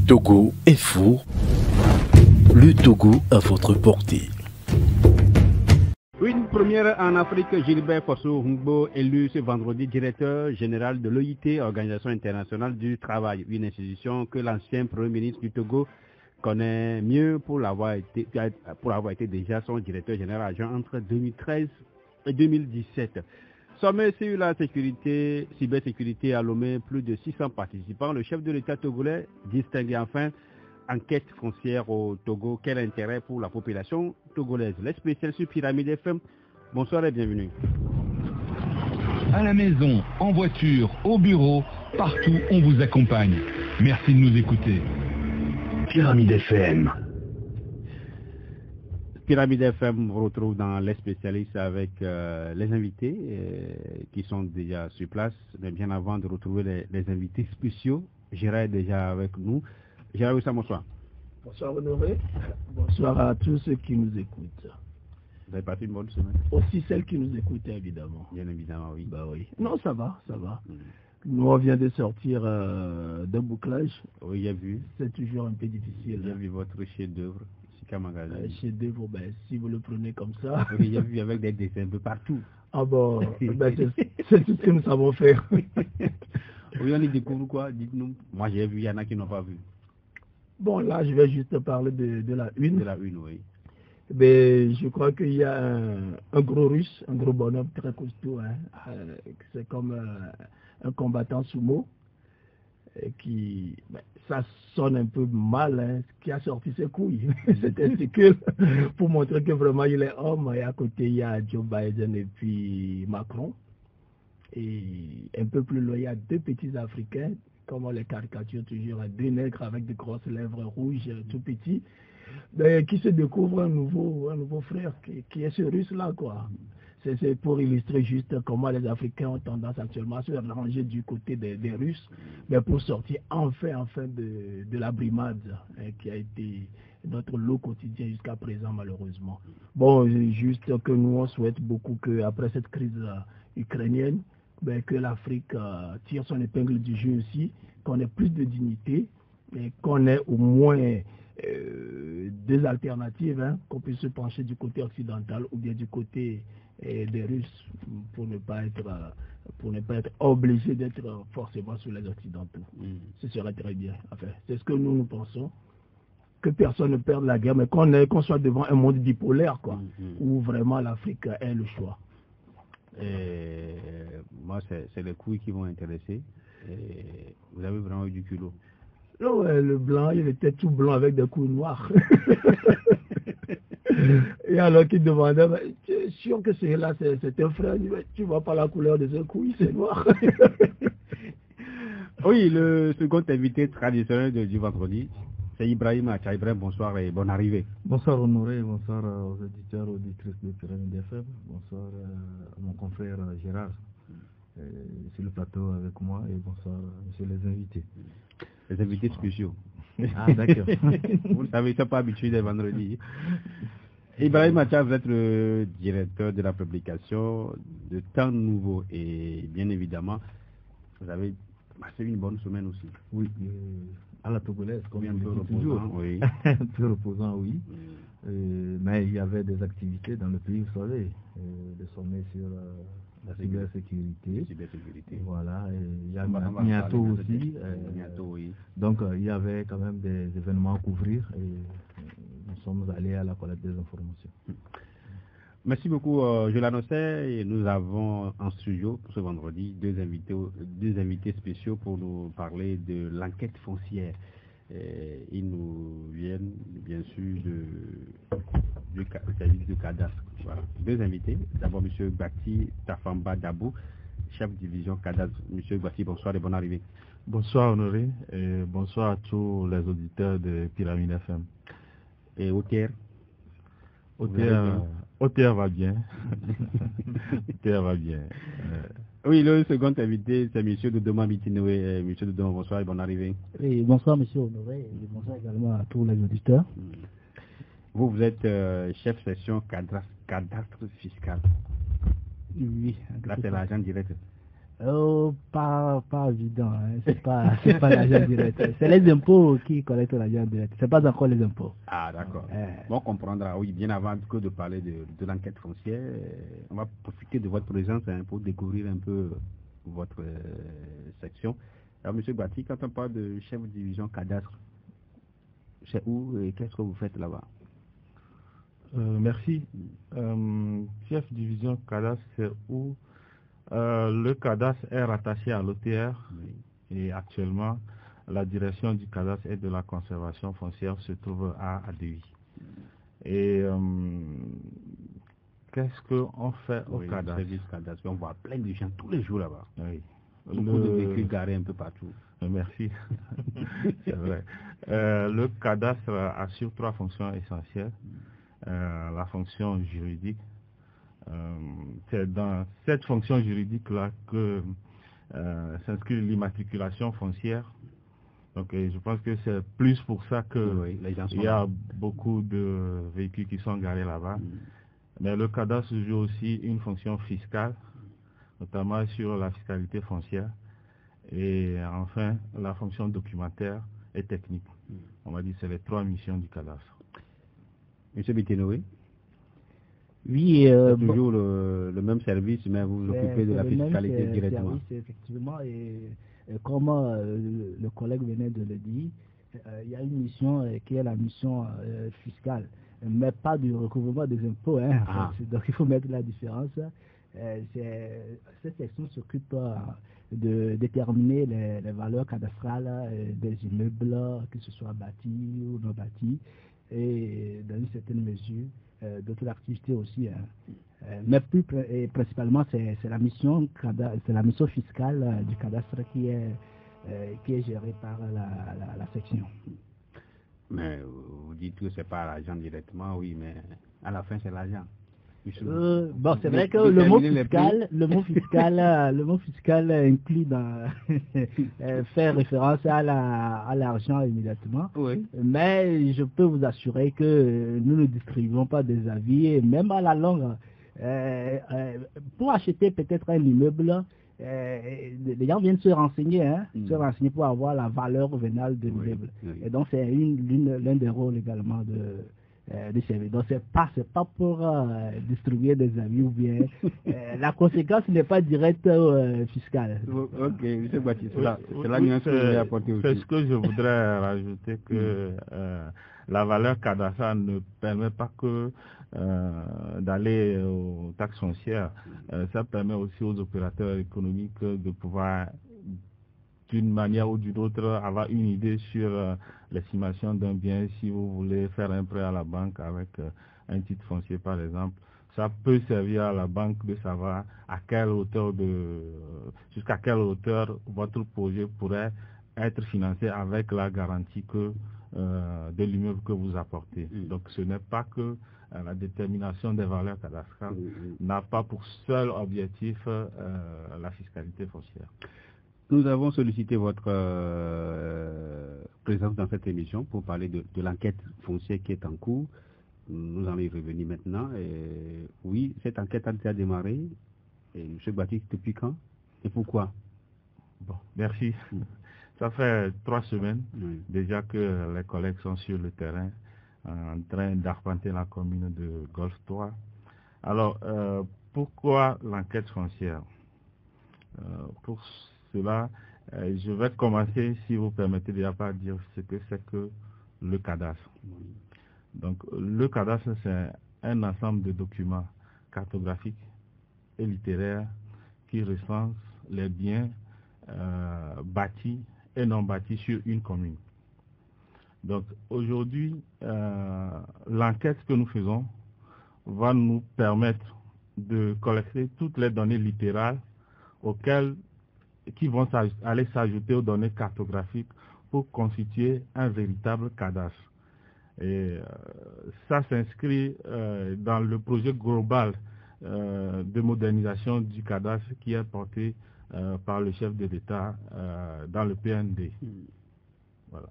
Togo Info, le Togo à votre portée. Une première en Afrique, Gilbert Fosso Hungbo, élu ce vendredi directeur général de l'OIT, Organisation internationale du travail, une institution que l'ancien Premier ministre du Togo connaît mieux pour avoir été déjà son directeur général adjoint entre 2013 et 2017. Sommet sur la cybersécurité à Lomé, plus de 600 participants. Le chef de l'État togolais distingue enfin enquête foncière au Togo. Quel intérêt pour la population togolaise? Les spéciales sur Pyramide FM. Bonsoir et bienvenue. À la maison, en voiture, au bureau, partout on vous accompagne. Merci de nous écouter. Pyramide FM. Pyramide FM vous retrouve dans les spécialistes avec les invités qui sont déjà sur place. Mais bien avant de retrouver les invités spéciaux, Gérard est déjà avec nous. Gérard Wissa, bonsoir. Bonsoir Honoré. Bonsoir à tous ceux qui nous écoutent. Vous avez passé une bonne semaine? Aussi celles qui nous écoutent, évidemment. Bien évidemment, oui. Bah oui. Non, ça va, ça va. Nous, on vient de sortir d'un bouclage. Oui, j'ai vu. C'est toujours un peu difficile. J'ai vu votre chef-d'œuvre. Chef-d'œuvre, ben, si vous le prenez comme ça. Oui, j'ai vu avec des dessins un peu partout. Ah bon, ben, c'est tout ce que nous savons faire. Oui, on y découvre quoi? Dites-nous. Moi, j'ai vu, il y en a qui n'ont pas vu. Bon, là, je vais juste parler de la une. De la une, oui. Ben, je crois qu'il y a un gros russe, un gros bonhomme très costaud. Hein. C'est comme un combattant sumo. Qui, ben, ça sonne un peu mal, hein, qui a sorti ses couilles, ses testicules, pour montrer que vraiment il est homme. Et à côté, il y a Joe Biden et puis Macron. Et un peu plus loin, il y a deux petits Africains, comme on les caricature toujours, deux nègres avec de grosses lèvres rouges, tout petits, ben, qui se découvrent un nouveau frère, qui est ce russe-là, quoi. C'est pour illustrer juste comment les Africains ont tendance actuellement à se ranger du côté des Russes, mais pour sortir enfin de la brimade qui a été notre lot quotidien jusqu'à présent, malheureusement. Bon, juste que nous, on souhaite beaucoup qu'après cette crise ukrainienne, ben, que l'Afrique tire son épingle du jeu aussi, qu'on ait plus de dignité, et qu'on ait au moins des alternatives, hein, qu'on puisse se pencher du côté occidental ou bien du côté des Russes pour ne pas être obligé d'être forcément sur les Occidentaux. Ce serait très bien. Enfin, c'est ce que nous pensons. Que personne ne perde la guerre, mais qu'on soit devant un monde bipolaire, quoi, où vraiment l'Afrique est le choix. Moi, c'est les couilles qui vont intéresser. Vous avez vraiment eu du culot. Non, le blanc, il était tout blanc avec des couilles noires. Et alors qu'il demandait, tu es sûr que c'est là, c'est un frère? Tu vois pas la couleur de ses couilles, c'est noir. Oui, le second invité traditionnel du vendredi, c'est Ibrahim Acha. Ibrahim, bonsoir et bonne arrivée. Bonsoir Honoré, bonsoir aux auditeurs, auditrices de Pyramide FM, bonsoir à mon confrère Gérard sur le plateau avec moi et bonsoir monsieur les invités. Les invités spéciaux. Ah d'accord. Vous le savez, ils ne sont pas habitués les vendredis. Ibrahim Acha, vous êtes le directeur de la publication de Temps Nouveau et bien évidemment, vous avez passé une bonne semaine aussi. Oui, à la togolaise, comme un peu reposant, oui. Un peu reposant, oui. Mais il y avait des activités dans le pays, vous savez, des sommets sur la cybersécurité. Voilà, il y a Niato aussi. Oui. Donc il y avait quand même des événements à couvrir et nous sommes allés à la collecte des informations. Merci beaucoup, je l'annonçais, et nous avons en studio pour ce vendredi deux invités spéciaux pour nous parler de l'enquête foncière. Ils nous viennent bien sûr du service de cadastre. Voilà. Deux invités. D'abord M. Bati Tafamba Dabou, chef de division cadastre. M. Bati, bonsoir et bonne arrivée. Bonsoir Honoré et bonsoir à tous les auditeurs de Pyramide FM. Et Otier Otier va bien. Otier va bien. Oui, le second invité, c'est M. Dodoma Mitinoé. M. Dodoma, bonsoir et bonne arrivée. Oui, bonsoir M. Honoré et bonsoir également à tous les auditeurs. Vous êtes chef section cadastre fiscal. Oui. Là, c'est l'agent direct. Pas évident, hein. C'est pas l'agent direct. C'est les impôts qui collectent l'agent direct. C'est pas encore les impôts. Ah, d'accord. Bon, on comprendra, oui, bien avant que de parler de l'enquête foncière, on va profiter de votre présence pour découvrir un peu votre section. Alors, M. Bati, quand on parle de chef de division cadastre, c'est où et qu'est-ce que vous faites là-bas? Merci. Chef de division cadastre, c'est où le cadastre est rattaché à l'OTR et actuellement, la direction du cadastre et de la conservation foncière se trouve à ADI. Et qu'est-ce qu'on fait au cadastre? On voit plein de gens tous les jours là-bas. Oui. Beaucoup de véhicules garés un peu partout. Merci. C'est vrai. Le cadastre assure 3 fonctions essentielles. La fonction juridique. C'est dans cette fonction juridique-là que s'inscrit l'immatriculation foncière. Donc je pense que c'est plus pour ça qu'il y a beaucoup de véhicules qui sont garés là-bas. Mais le cadastre joue aussi une fonction fiscale, notamment sur la fiscalité foncière. Et enfin, la fonction documentaire et technique. On va dire que c'est les 3 missions du cadastre. Monsieur Bitenoé? Oui, c'est toujours le même service, mais vous vous occupez de la fiscalité directement. Service, effectivement, et comme le collègue venait de le dire, il y a une mission qui est la mission fiscale, mais pas du recouvrement des impôts. Hein, donc il faut mettre la différence. Cette section s'occupe de déterminer les valeurs cadastrales des immeubles, que ce soit bâtis ou non bâtis, et dans une certaine mesure d'autres activités aussi. Mais principalement, c'est la mission fiscale du cadastre qui est gérée par la section. Mais vous dites que c'est pas l'agent directement, oui, mais à la fin c'est l'agent. Bon, c'est vrai que le mot fiscal inclut dans faire référence à l'argent immédiatement. Oui. Mais je peux vous assurer que nous ne distribuons pas des avis, et même à la longue, pour acheter peut-être un immeuble, les gens viennent se renseigner pour avoir la valeur vénale de l'immeuble. Et donc c'est l'un des rôles également de service. Donc c'est pas pour distribuer des avis ou bien la conséquence n'est pas directe fiscale. Ok, M. Baptiste, c'est la nuance que je vais apporter aussi. C'est ce que je voudrais rajouter, que la valeur cadastrale ne permet pas que d'aller aux taxes foncières. Ça permet aussi aux opérateurs économiques de pouvoir, d'une manière ou d'une autre, avoir une idée sur l'estimation d'un bien. Si vous voulez faire un prêt à la banque avec un titre foncier par exemple, ça peut servir à la banque de savoir jusqu'à quelle hauteur votre projet pourrait être financé avec la garantie de l'immeuble que vous apportez. Donc ce n'est pas que la détermination des valeurs cadastrales n'a pas pour seul objectif la fiscalité foncière. Nous avons sollicité votre présence dans cette émission pour parler de l'enquête foncière qui est en cours. Nous allons y revenir maintenant. Et oui, cette enquête a déjà démarré. Et M. Baptiste, depuis quand et pourquoi? Bon, merci. Ça fait 3 semaines déjà que les collègues sont sur le terrain en train d'arpenter la commune de Golfe 3. Alors, pourquoi l'enquête foncière? Pour cela, je vais commencer, si vous permettez déjà, par dire ce que c'est que le cadastre. Donc, le cadastre, c'est un ensemble de documents cartographiques et littéraires qui recensent les biens bâtis et non bâtis sur une commune. Donc, aujourd'hui, l'enquête que nous faisons va nous permettre de collecter toutes les données littérales qui vont aller s'ajouter aux données cartographiques pour constituer un véritable cadastre. Et ça s'inscrit dans le projet global de modernisation du cadastre qui est porté par le chef de l'État dans le PND. Voilà.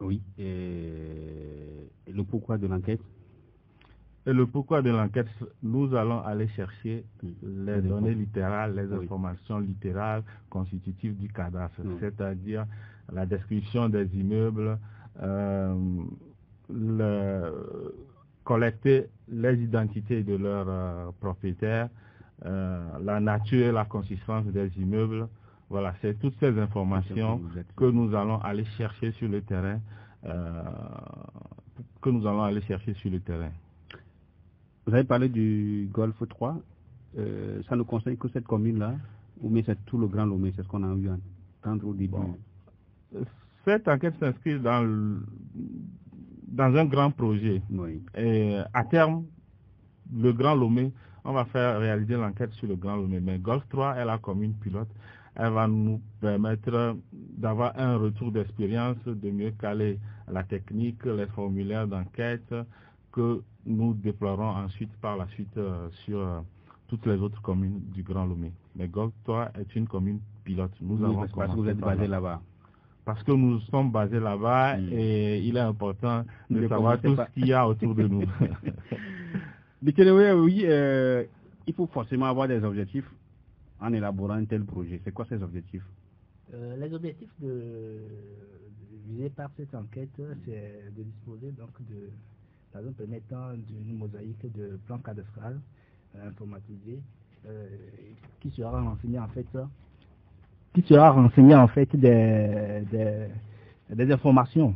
Oui. Et le pourquoi de l'enquête? Et le pourquoi de l'enquête, nous allons aller chercher les données littérales, les informations littérales constitutives du cadastre, c'est-à-dire la description des immeubles, collecter les identités de leurs propriétaires, la nature et la consistance des immeubles. Voilà, c'est toutes ces informations que nous allons aller chercher sur le terrain, Vous avez parlé du Golfe 3, ça ne concerne que cette commune-là, ou mais c'est tout le Grand Lomé, c'est ce qu'on a eu à entendre au début. Bon. Cette enquête s'inscrit dans un grand projet. Oui. Et à terme, le Grand Lomé, on va faire réaliser l'enquête sur le Grand Lomé. Mais Golfe 3 est la commune pilote. Elle va nous permettre d'avoir un retour d'expérience, de mieux caler la technique, les formulaires d'enquête que nous déploierons ensuite par la suite sur toutes les autres communes du Grand Lomé. Mais Golfe 3 est une commune pilote. Parce que vous êtes basé là-bas. Parce que nous sommes basés là-bas et il est important de savoir tout ce qu'il y a autour de nous. Oui, il faut forcément avoir des objectifs en élaborant un tel projet. C'est quoi ces objectifs? Les objectifs visés par cette enquête, c'est de disposer donc dans un premier temps d'une mosaïque de plans cadastrales informatisés qui sera renseigné en fait des informations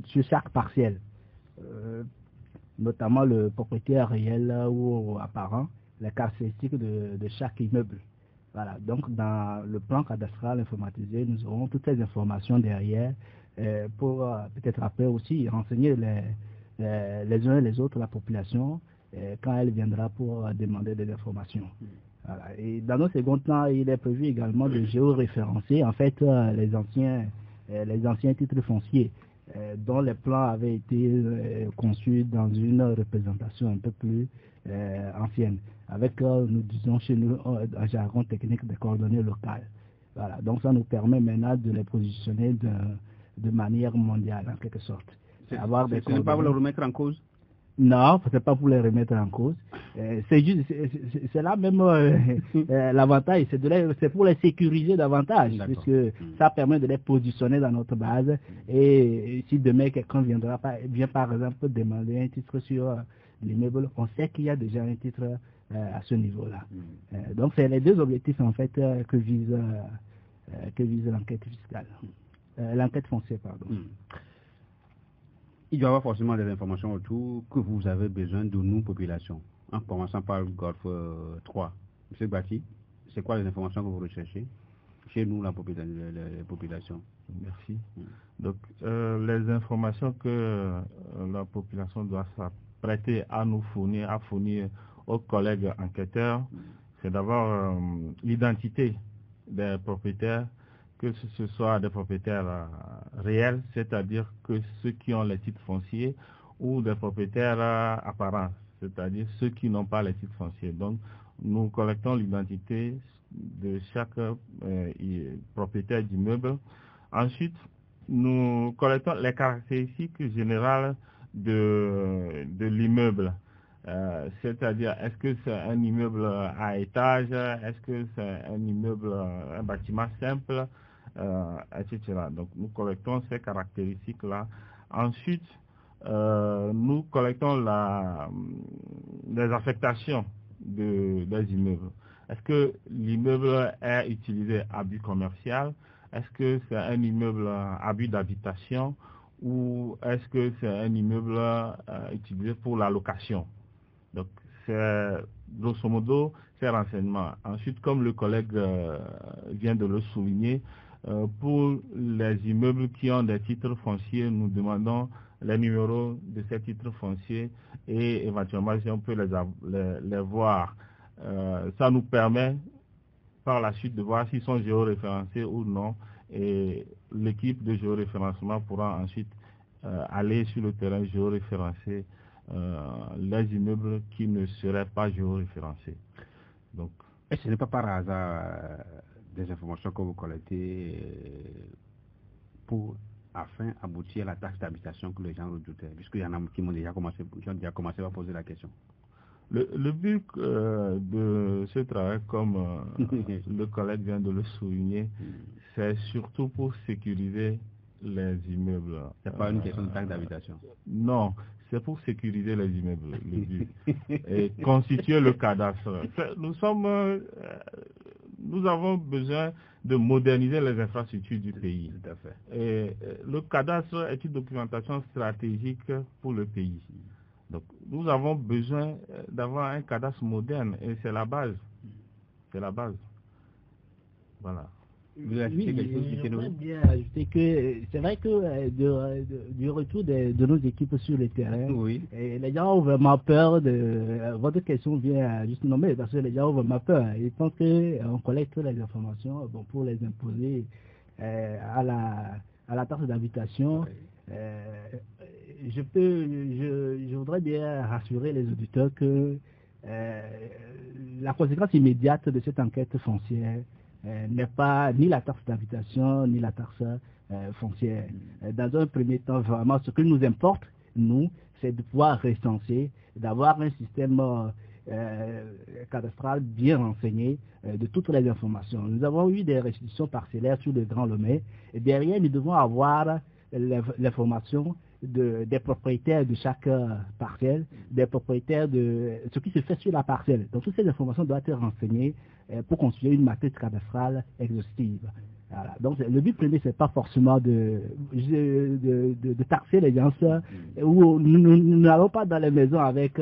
sur chaque parcelle, notamment le propriétaire réel ou apparent, les caractéristiques de chaque immeuble. Voilà, donc dans le plan cadastral informatisé, nous aurons toutes ces informations derrière pour peut-être après aussi renseigner les uns et les autres, la population, quand elle viendra pour demander des informations. Voilà. Et dans un second temps, il est prévu également de géoréférencer en fait les anciens titres fonciers dont les plans avaient été conçus dans une représentation un peu plus ancienne, avec, nous disons chez nous, un jargon technique des coordonnées locales. Voilà. Donc ça nous permet maintenant de les positionner de manière mondiale, en quelque sorte. Ce n'est pas pour le remettre en cause? Non, ce n'est pas pour les remettre en cause. C'est là même l'avantage, c'est pour les sécuriser davantage, puisque ça permet de les positionner dans notre base. Et si demain quelqu'un vient par exemple demander un titre sur l'immeuble, on sait qu'il y a déjà un titre à ce niveau-là. Donc c'est les deux objectifs en fait que vise l'enquête fiscale, l'enquête foncière, pardon. Il doit y avoir forcément des informations autour que vous avez besoin de nous, population, en commençant par le Golfe 3. Monsieur Bati, c'est quoi les informations que vous recherchez chez nous, la population? Merci. Donc, les informations que la population doit s'apprêter à nous fournir, aux collègues enquêteurs, c'est d'abord l'identité des propriétaires, que ce soit des propriétaires réels, c'est-à-dire que ceux qui ont les titres fonciers, ou des propriétaires apparents, c'est-à-dire ceux qui n'ont pas les titres fonciers. Donc, nous collectons l'identité de chaque propriétaire d'immeuble. Ensuite, nous collectons les caractéristiques générales de l'immeuble. C'est-à-dire, est-ce que c'est un immeuble à étage, est-ce que c'est un immeuble, un bâtiment simple, etc. Donc, nous collectons ces caractéristiques-là. Ensuite, nous collectons les affectations des immeubles. Est-ce que l'immeuble est utilisé à but commercial? Est-ce que c'est un immeuble à but d'habitation? Ou est-ce que c'est un immeuble utilisé pour la location? Donc, c'est grosso modo ces renseignements. Ensuite, comme le collègue vient de le souligner, pour les immeubles qui ont des titres fonciers, nous demandons les numéros de ces titres fonciers et éventuellement si on peut les voir. Ça nous permet par la suite de voir s'ils sont géoréférencés ou non, et l'équipe de géoréférencement pourra ensuite aller sur le terrain géoréférencer les immeubles qui ne seraient pas géoréférencés. Donc, et ce n'est pas par hasard des informations que vous collectez pour afin d'aboutir à la taxe d'habitation que les gens redoutaient, puisqu'il y en a qui ont déjà commencé à poser la question. Le but de ce travail, comme le collègue vient de le souligner, c'est surtout pour sécuriser les immeubles. Ce n'est pas une question de taxe d'habitation. Non, c'est pour sécuriser les immeubles, le but. Et constituer le cadastre. Nous avons besoin de moderniser les infrastructures du pays. Tout à fait. Et le cadastre est une documentation stratégique pour le pays. Donc, nous avons besoin d'avoir un cadastre moderne et c'est la base. C'est la base. Voilà. J'aimerais bien ajouter que c'est vrai que du retour de nos équipes sur le terrain, les gens ont vraiment peur de... votre question vient juste nommer, parce que les gens ont vraiment peur. Ils pensent qu'on collecte les informations pour les imposer à la taxe d'habitation. Je voudrais bien rassurer les auditeurs que la conséquence immédiate de cette enquête foncière n'est pas ni la taxe d'habitation, ni la taxe foncière. Dans un premier temps, vraiment, ce qui nous importe, nous, c'est de pouvoir recenser, d'avoir un système cadastral bien renseigné de toutes les informations. Nous avons eu des restitutions parcellaires sur le Grand Lomé, et derrière, nous devons avoir l'information des propriétaires de chaque parcelle, des propriétaires de ce qui se fait sur la parcelle. Donc toutes ces informations doivent être renseignées pour construire une matrice cadastrale exhaustive. Voilà. Donc le but premier, c'est pas forcément de taxer les gens, où nous n'allons pas dans les maisons avec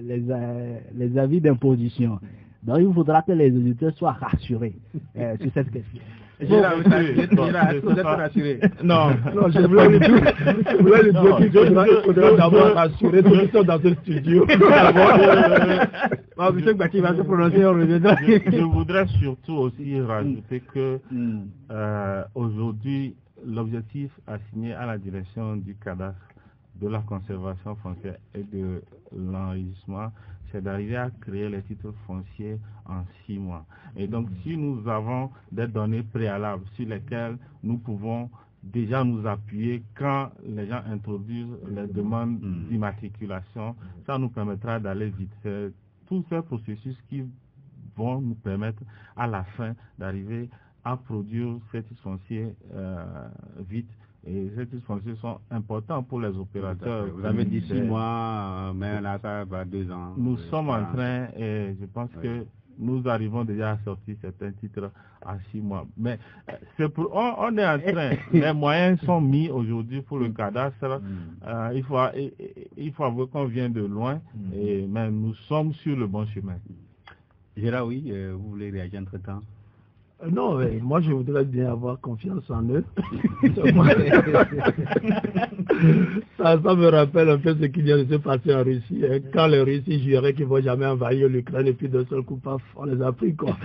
les avis d'imposition. Donc il faudra que les auditeurs soient rassurés sur cette question. Vous êtes rassuré. Non, je voulais le dire qu'il faudra d'abord rassurer tous qui sont dans ce studio. Je voudrais surtout aussi rajouter que aujourd'hui, l'objectif assigné à la direction du cadastre, de la conservation foncière et de l'enregistrement, c'est d'arriver à créer les titres fonciers en 6 mois. Et donc, si nous avons des données préalables sur lesquelles nous pouvons déjà nous appuyer quand les gens introduisent les demandes d'immatriculation, ça nous permettra d'aller vite. C'est tous ces processus qui vont nous permettre à la fin d'arriver à produire ces titres fonciers vite. Et ces titres fonciers sont importants pour les opérateurs. Vous avez dit 6 mois, mais là, ça va 2 ans. Nous sommes en train, et je pense que nous arrivons déjà à sortir certains titres à 6 mois. Mais on est en train, les moyens sont mis aujourd'hui pour le cadastre. Il faut avouer qu'on vient de loin, mais nous sommes sur le bon chemin. Gérard, oui, vous voulez réagir entre-temps? Non, mais moi je voudrais bien avoir confiance en eux. ça me rappelle un peu ce qui vient de se passer en Russie. Hein. Quand les Russes juraient qu'ils ne vont jamais envahir l'Ukraine et puis d'un seul coup, paf, on les a pris quoi.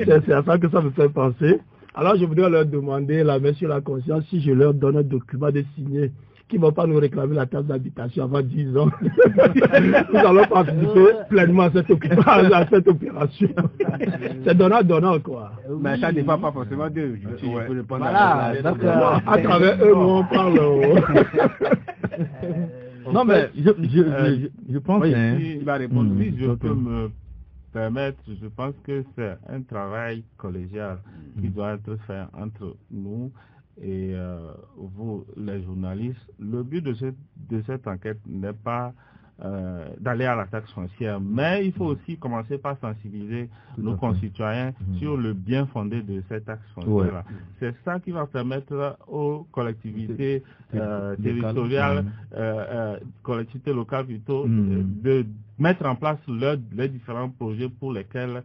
C'est à ça que ça me fait penser. Alors je voudrais leur demander, la main sur la conscience, si je leur donne un document de signer qui ne vont pas nous réclamer la taxe d'habitation avant 10 ans. Nous allons participer pleinement à cette opération. C'est donnant, quoi. Mais ça ne dépend pas forcément d'eux. Voilà, donc, à travers eux, on parle. Non, mais je pense... Il va répondre, si je peux me permettre, je pense que c'est un travail collégial qui doit être fait entre nous et vous, les journalistes. Le but de cette enquête n'est pas d'aller à la taxe foncière, mais il faut aussi commencer par sensibiliser nos concitoyens sur le bien fondé de cette taxe foncière. C'est ça qui va permettre aux collectivités territoriales, collectivités locales plutôt, de mettre en place les différents projets pour lesquels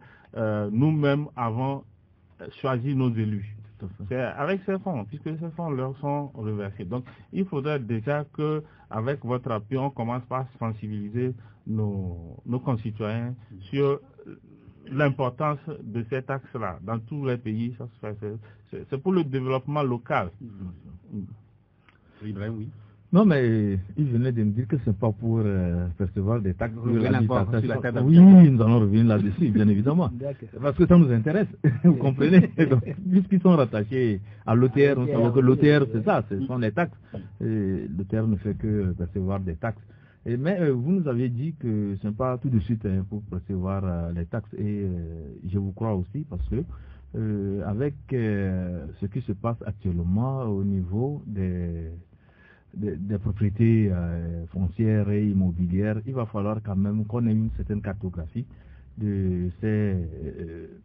nous-mêmes avons choisi nos élus. C'est avec ces fonds, puisque ces fonds leur sont reversés. Donc, il faudrait déjà que, avec votre appui, on commence par sensibiliser nos concitoyens sur l'importance de cet axe-là. Dans tous les pays, ça se fait. C'est pour le développement local. Ibrahim, oui. Non, mais il venait de me dire que ce n'est pas pour percevoir des taxes. Oui, nous allons revenir là-dessus, bien évidemment. Parce que ça nous intéresse, vous comprenez. Puisqu'ils sont rattachés à l'OTR, on sait que l'OTR, c'est ça, ce sont les taxes. L'OTR ne fait que percevoir des taxes. Mais vous nous aviez dit que ce n'est pas tout de suite pour percevoir les taxes. Et je vous crois aussi, parce que avec ce qui se passe actuellement au niveau des propriétés foncières et immobilières, il va falloir quand même qu'on ait une certaine cartographie de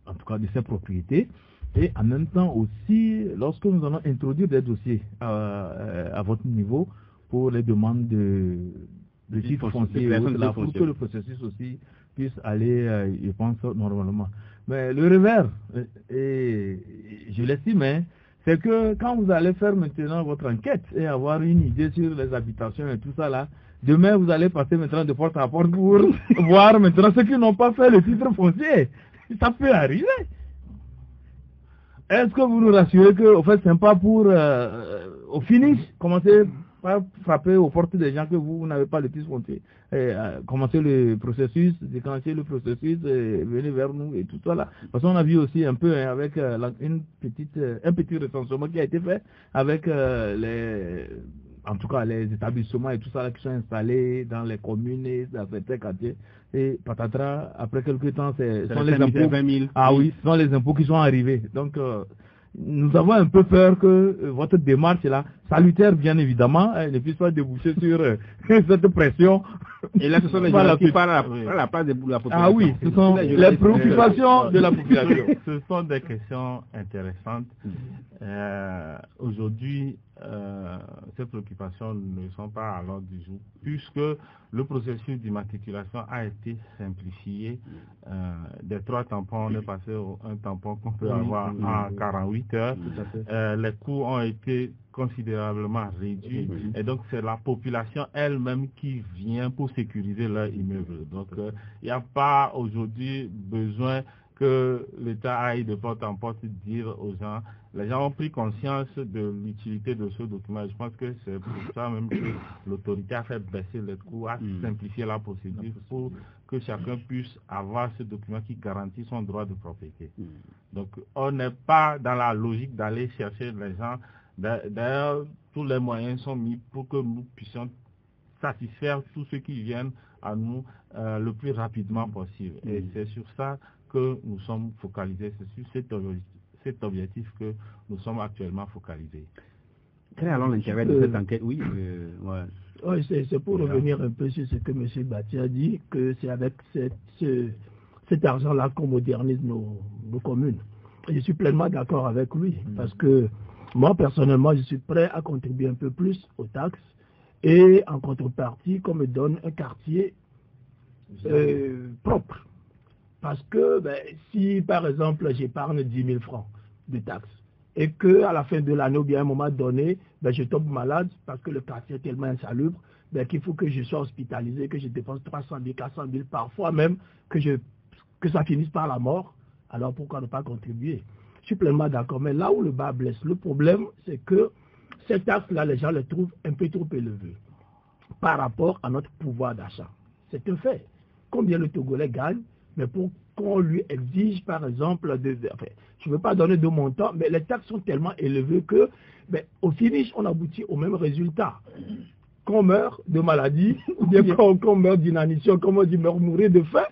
en tout cas de ces propriétés. Et en même temps aussi, lorsque nous allons introduire des dossiers à votre niveau pour les demandes de titres fonciers, pour que le processus aussi puisse aller, je pense, normalement. Mais le revers, et je l'estime, c'est que quand vous allez faire maintenant votre enquête et avoir une idée sur les habitations et tout ça là, demain vous allez passer maintenant de porte à porte pour voir maintenant ceux qui n'ont pas fait le titre foncier. Ça peut arriver. Est-ce que vous nous rassurez que, au fait, c'est pas pour, au finish, commencer par frapper aux portes des gens que vous n'avez pas le titre foncier, commencer le processus, déclencher le processus, venir vers nous et tout ça là. Parce qu'on a vu aussi un peu avec un petit recensement qui a été fait avec en tout cas les établissements et tout ça là qui sont installés dans les communes et dans certains quartiers. Et patatras, après quelques temps, ce sont les impôts. 20 000. Ah oui, ce sont les impôts qui sont arrivés. Donc, nous avons un peu peur que votre démarche là, salutaire bien évidemment, ne puisse pas déboucher sur cette pression. Et là, ce sont les gens qui parlent à la place de la population. Ah oui, ce sont les préoccupations de la population. Ce sont des questions intéressantes. Aujourd'hui, ces préoccupations ne sont pas à l'ordre du jour, puisque le processus d'immatriculation a été simplifié. Des 3 tampons, on est passé à un tampon qu'on peut avoir en 48 heures. Les coûts ont été considérablement réduits, et donc c'est la population elle-même qui vient pour sécuriser leur immeuble. Donc il n'y a pas aujourd'hui besoin que l'État aille de porte en porte dire aux gens. Les gens ont pris conscience de l'utilité de ce document. Je pense que c'est pour ça même que l'autorité a fait baisser les coûts, a simplifié la procédure pour que chacun puisse avoir ce document qui garantit son droit de propriété. Donc on n'est pas dans la logique d'aller chercher les gens. D'ailleurs, tous les moyens sont mis pour que nous puissions satisfaire tous ceux qui viennent à nous le plus rapidement possible. Et c'est sur ça que nous sommes focalisés, c'est sur cet objectif que nous sommes actuellement focalisés. Quel est alors l'intérêt de cette enquête? Oui, c'est pour revenir un peu sur ce que M. Bati a dit, que c'est avec cet argent-là qu'on modernise nos communes. Et je suis pleinement d'accord avec lui, parce que moi, personnellement, je suis prêt à contribuer un peu plus aux taxes, et en contrepartie, qu'on me donne un quartier propre. Parce que si, par exemple, j'épargne 10 000 francs de taxes, et qu'à la fin de l'année, ou bien à un moment donné, je tombe malade parce que le quartier est tellement insalubre, qu'il faut que je sois hospitalisé, que je dépense 300 000, 400 000, parfois même que ça finisse par la mort, alors pourquoi ne pas contribuer? Je suis pleinement d'accord, mais là où le bas blesse, le problème, c'est que ces taxes-là, les gens les trouvent un peu trop élevées par rapport à notre pouvoir d'achat. C'est un fait. Combien le Togolais gagne, mais pour qu'on lui exige, par exemple, je ne veux pas donner de montant, mais les taxes sont tellement élevées que, au finish, on aboutit au même résultat. Qu'on meurt de maladie, ou bien qu'on meurt d'inanition, qu'on meurt mourir de faim,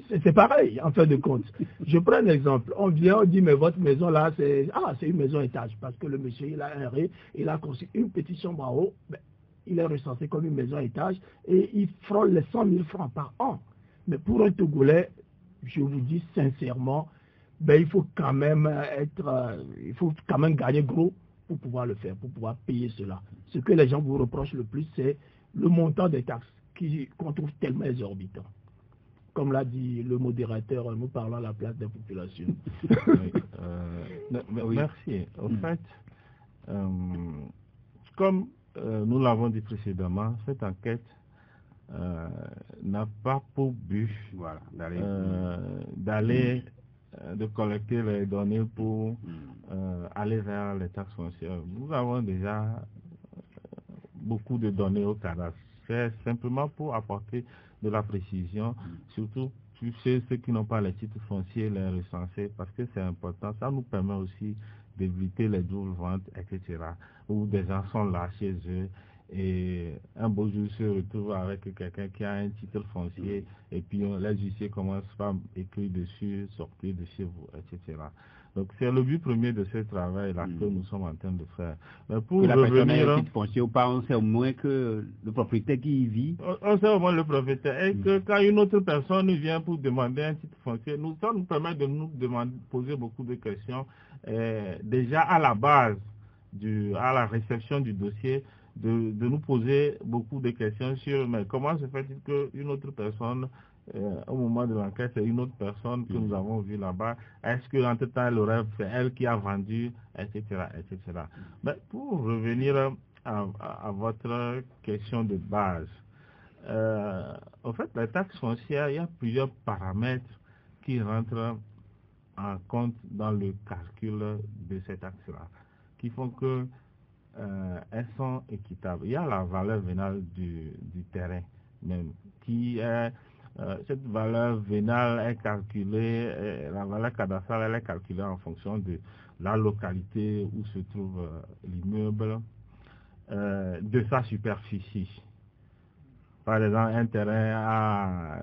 c'est pareil, en fin de compte. Je prends un exemple. On vient, on dit, mais votre maison là, c'est une maison étage, parce que le monsieur, il a un ré, il a construit une petite chambre en haut, il est recensé comme une maison étage, et il frôle les 100 000 francs par an. Mais pour un Togolais, je vous dis sincèrement, il faut quand même gagner gros pour pouvoir le faire, pour pouvoir payer cela. Ce que les gens vous reprochent le plus, c'est le montant des taxes qu'on trouve tellement exorbitant. Comme l'a dit le modérateur, nous parlons à la place des populations. Merci. En fait, comme nous l'avons dit précédemment, cette enquête n'a pas pour but d'aller de collecter les données pour aller vers les taxes foncières. Nous avons déjà beaucoup de données au cadastre. C'est simplement pour apporter de la précision, surtout ceux qui n'ont pas les titres fonciers, les recenser, parce que c'est important. Ça nous permet aussi d'éviter les doubles ventes, etc. Où des gens sont là chez eux et un beau jour se retrouve avec quelqu'un qui a un titre foncier et puis les huissiers commencent par écrire dessus, sortir de chez vous, etc. Donc c'est le but premier de ce travail-là que nous sommes en train de faire. Mais pour que la personne ait un revenir, titre foncier ou pas, on sait au moins que le propriétaire qui y vit. on sait au moins le propriétaire. Et que quand une autre personne vient pour demander un titre foncier, ça nous permet de nous poser beaucoup de questions. Déjà à la base, à la réception du dossier, de nous poser beaucoup de questions sur mais comment se fait-il qu'une autre personne, au moment de l'enquête, c'est une autre personne que nous avons vue là-bas, est-ce qu'entre-temps, c'est elle qui a vendu, etc. etc. Mais pour revenir à votre question de base, en fait, la taxe foncière, il y a plusieurs paramètres qui rentrent en compte dans le calcul de cette taxe-là, qui font que elles sont équitables. Il y a la valeur vénale du terrain même, qui est cette valeur vénale est calculée, la valeur cadastrale elle est calculée en fonction de la localité où se trouve l'immeuble, de sa superficie. Par exemple, un terrain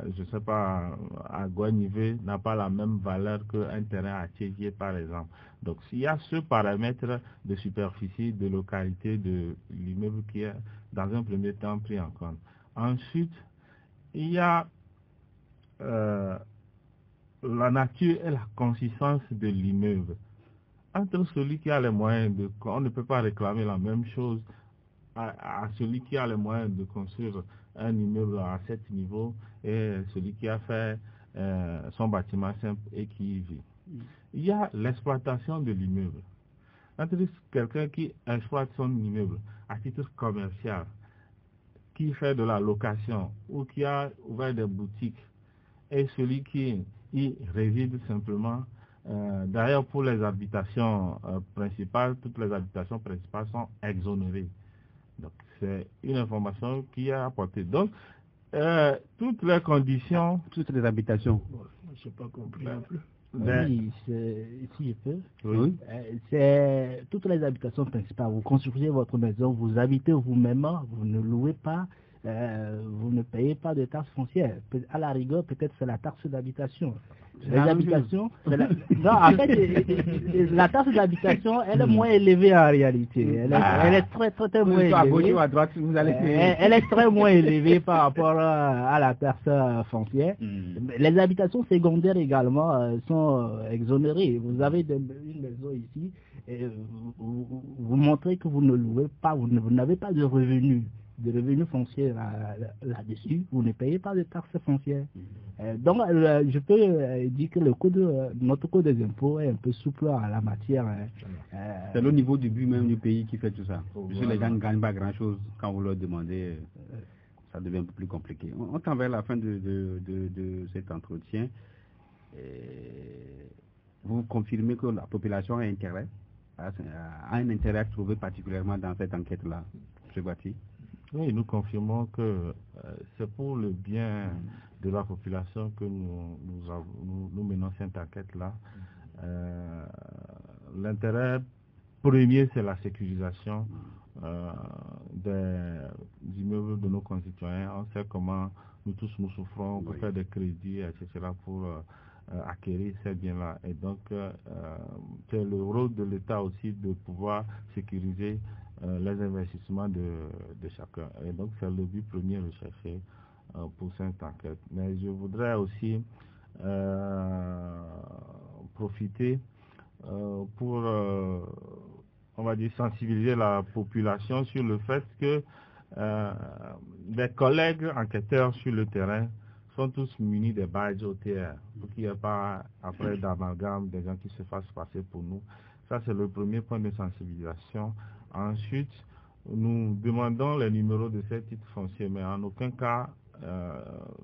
à Guanivé n'a pas la même valeur qu'un terrain à Thiévier, par exemple. Donc, s'il y a ce paramètre de superficie, de localité de l'immeuble qui est, dans un premier temps, pris en compte. Ensuite, il y a la nature et la consistance de l'immeuble. Entre celui qui a les moyens on ne peut pas réclamer la même chose à celui qui a les moyens de construire un immeuble à 7 niveaux et celui qui a fait son bâtiment simple et qui y vit. Il y a l'exploitation de l'immeuble. Entre quelqu'un qui exploite son immeuble à titre commercial, qui fait de la location ou qui a ouvert des boutiques et celui qui y réside simplement. D'ailleurs, pour les habitations principales, toutes les habitations principales sont exonérées. Donc, c'est une information qui est apportée. Donc, toutes les conditions... Toutes les habitations. Bon, je n'ai pas compris un peu. Oui, si je peux. Oui. C'est toutes les habitations principales. Vous construisez votre maison, vous habitez vous-même, vous ne louez pas, vous ne payez pas de taxes foncières. À la rigueur, peut-être c'est la taxe d'habitation. Les habitations, non, en fait, la taxe d'habitation, elle est moins élevée en réalité. Elle est très moins élevée. À gauche ou à droite, vous allez... Elle est très moins élevée par rapport à la taxe foncière. Les habitations secondaires également sont exonérées. Vous avez une maison ici, et vous montrez que vous ne louez pas, vous n'avez pas de revenus fonciers là-dessus, vous ne payez pas de taxes foncières. Donc, je peux dire que notre code des impôts est un peu souple à la matière. C'est le niveau du but même du pays qui fait tout ça. Parce que les gens ne gagnent pas grand-chose quand vous leur demandez, ça devient un peu plus compliqué. On tend vers la fin de cet entretien. Vous confirmez que la population a un intérêt à trouver particulièrement dans cette enquête-là, M. Bati? Oui, nous confirmons que c'est pour le bien de la population que nous menons cette enquête-là. L'intérêt premier, c'est la sécurisation des immeubles de nos concitoyens. On sait comment nous tous nous souffrons pour faire des crédits, etc., pour acquérir ces biens-là. Et donc, c'est le rôle de l'État aussi de pouvoir sécuriser les investissements de chacun. Et donc, c'est le but premier recherché pour cette enquête. Mais je voudrais aussi profiter pour, on va dire, sensibiliser la population sur le fait que des collègues enquêteurs sur le terrain sont tous munis des badges OTR, pour qu'il n'y ait pas, après d'amalgame, des gens qui se fassent passer pour nous. Ça, c'est le premier point de sensibilisation. Ensuite, nous demandons les numéros de ces titres fonciers, mais en aucun cas,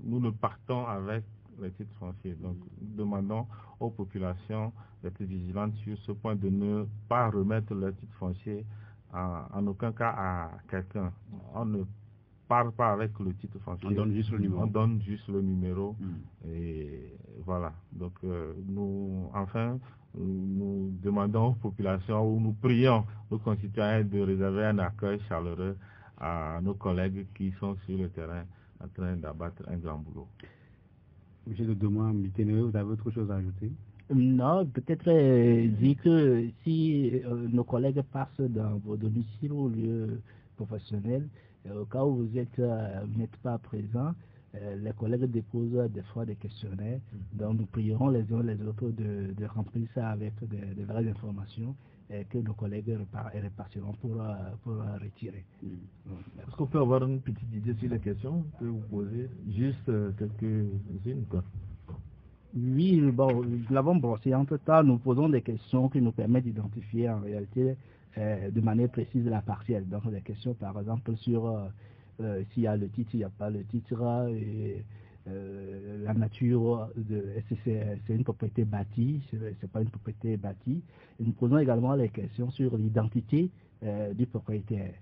nous ne partons avec les titres fonciers. Donc, nous demandons aux populations d'être vigilantes sur ce point, de ne pas remettre les titres fonciers en aucun cas à quelqu'un. on ne part pas avec le titre foncier. On donne juste le numéro. On donne juste le numéro. Et voilà. Donc, nous demandons aux populations, ou nous prions aux concitoyens de réserver un accueil chaleureux à nos collègues qui sont sur le terrain en train d'abattre un grand boulot. Monsieur le Doma, vous avez autre chose à ajouter? Non, peut-être dire que si nos collègues passent dans vos domiciles ou lieux professionnels, au cas où vous n'êtes pas présent, les collègues déposent des fois des questionnaires. Donc nous prierons les uns les autres de remplir ça avec des vraies informations que nos collègues répartiront pour retirer. Est-ce qu'on peut avoir une petite idée sur les questions que vous posez? Juste quelques-unes, quoi. Oui, bon, nous l'avons brossé. Entre-temps, nous posons des questions qui nous permettent d'identifier en réalité de manière précise la partielle. Donc, des questions, par exemple, sur s'il y a le titre, il n'y a pas le titre, et la nature, est-ce que c'est une propriété bâtie, c'est pas une propriété bâtie. Et nous posons également les questions sur l'identité du propriétaire,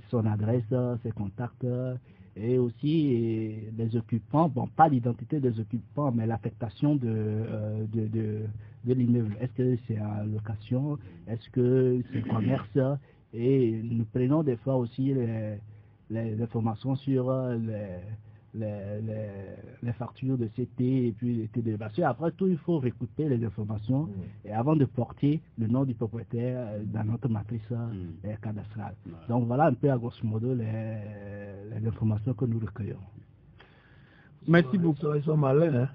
son adresse, ses contacts, et aussi les occupants, bon, pas l'identité des occupants, mais l'affectation de l'immeuble. Est-ce que c'est en location? Est-ce que c'est commerce? Et nous prenons des fois aussi les informations sur les factures de CT et puis les TD. Parce qu'après tout, il faut recouper les informations et avant de porter le nom du propriétaire dans notre matrice cadastrale. Donc voilà un peu à grosso modo les informations que nous recueillons. Merci beaucoup. Ils sont malins. Hein?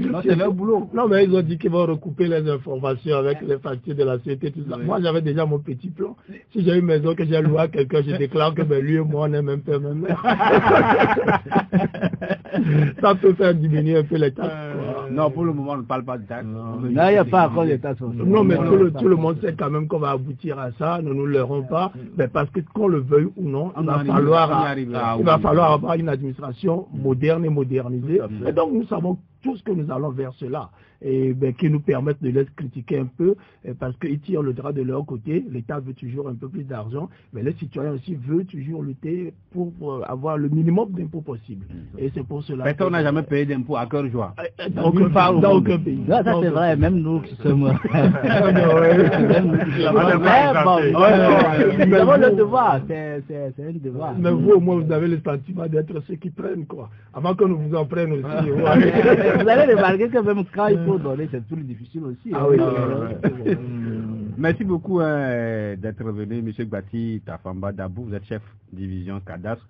Non, c'est leur boulot. Non, mais ils ont dit qu'ils vont recouper les informations avec les factures de la CT, tout ça. Moi, j'avais déjà mon petit plan. Si j'ai une maison que j'ai louée à quelqu'un, je déclare que lui et moi, on est même père, même mère. Ça peut faire diminuer un peu les taxes. Non, pour le moment, on ne parle pas de taxes. Non, il n'y a pas encore de taxes. Non, mais tout le monde sait quand même qu'on va aboutir à ça. Ne nous leurrons pas. Mais parce que qu'on le veuille ou non, il va falloir avoir une administration moderne et modernisée. Et donc, nous savons tout ce que nous allons vers cela, et qui nous permettent de les critiquer un peu, parce qu'ils tirent le drap de leur côté. L'État veut toujours un peu plus d'argent, mais les citoyens aussi veulent toujours lutter pour avoir le minimum d'impôts possible. Et c'est pour cela. Personne n'a jamais payé d'impôts à cœur joie. Dans aucun pays. Ça c'est vrai, même nous qui sommes. Nous avons le devoir, c'est un devoir. Mais vous, au moins, vous avez le sentiment d'être ceux qui prennent, quoi. Avant que nous vous en prenions aussi. Vous allez remarquer que même quand il faut donner, c'est plus difficile aussi. Ah oui, Merci beaucoup d'être venu, M. Gbati Tafamba Dabou. Vous êtes chef division cadastre.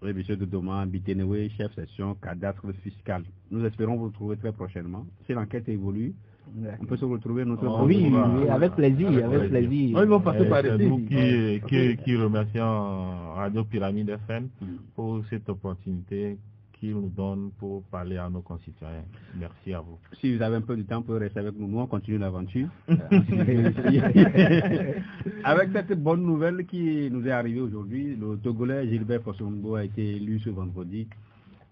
Et M. Dodoma Bitenewe, chef section cadastre fiscal. Nous espérons vous retrouver très prochainement. Si l'enquête évolue, on peut se retrouver notre oui, avec plaisir, avec plaisir. Ils vont passer par ici. Nous qui remercions Radio Pyramide FM pour cette opportunité qu'il nous donne pour parler à nos concitoyens. Merci à vous. Si vous avez un peu de temps, vous pouvez rester avec nous. Nous, on continue l'aventure. Avec cette bonne nouvelle qui nous est arrivée aujourd'hui, le Togolais Gilbert Fossombo a été élu ce vendredi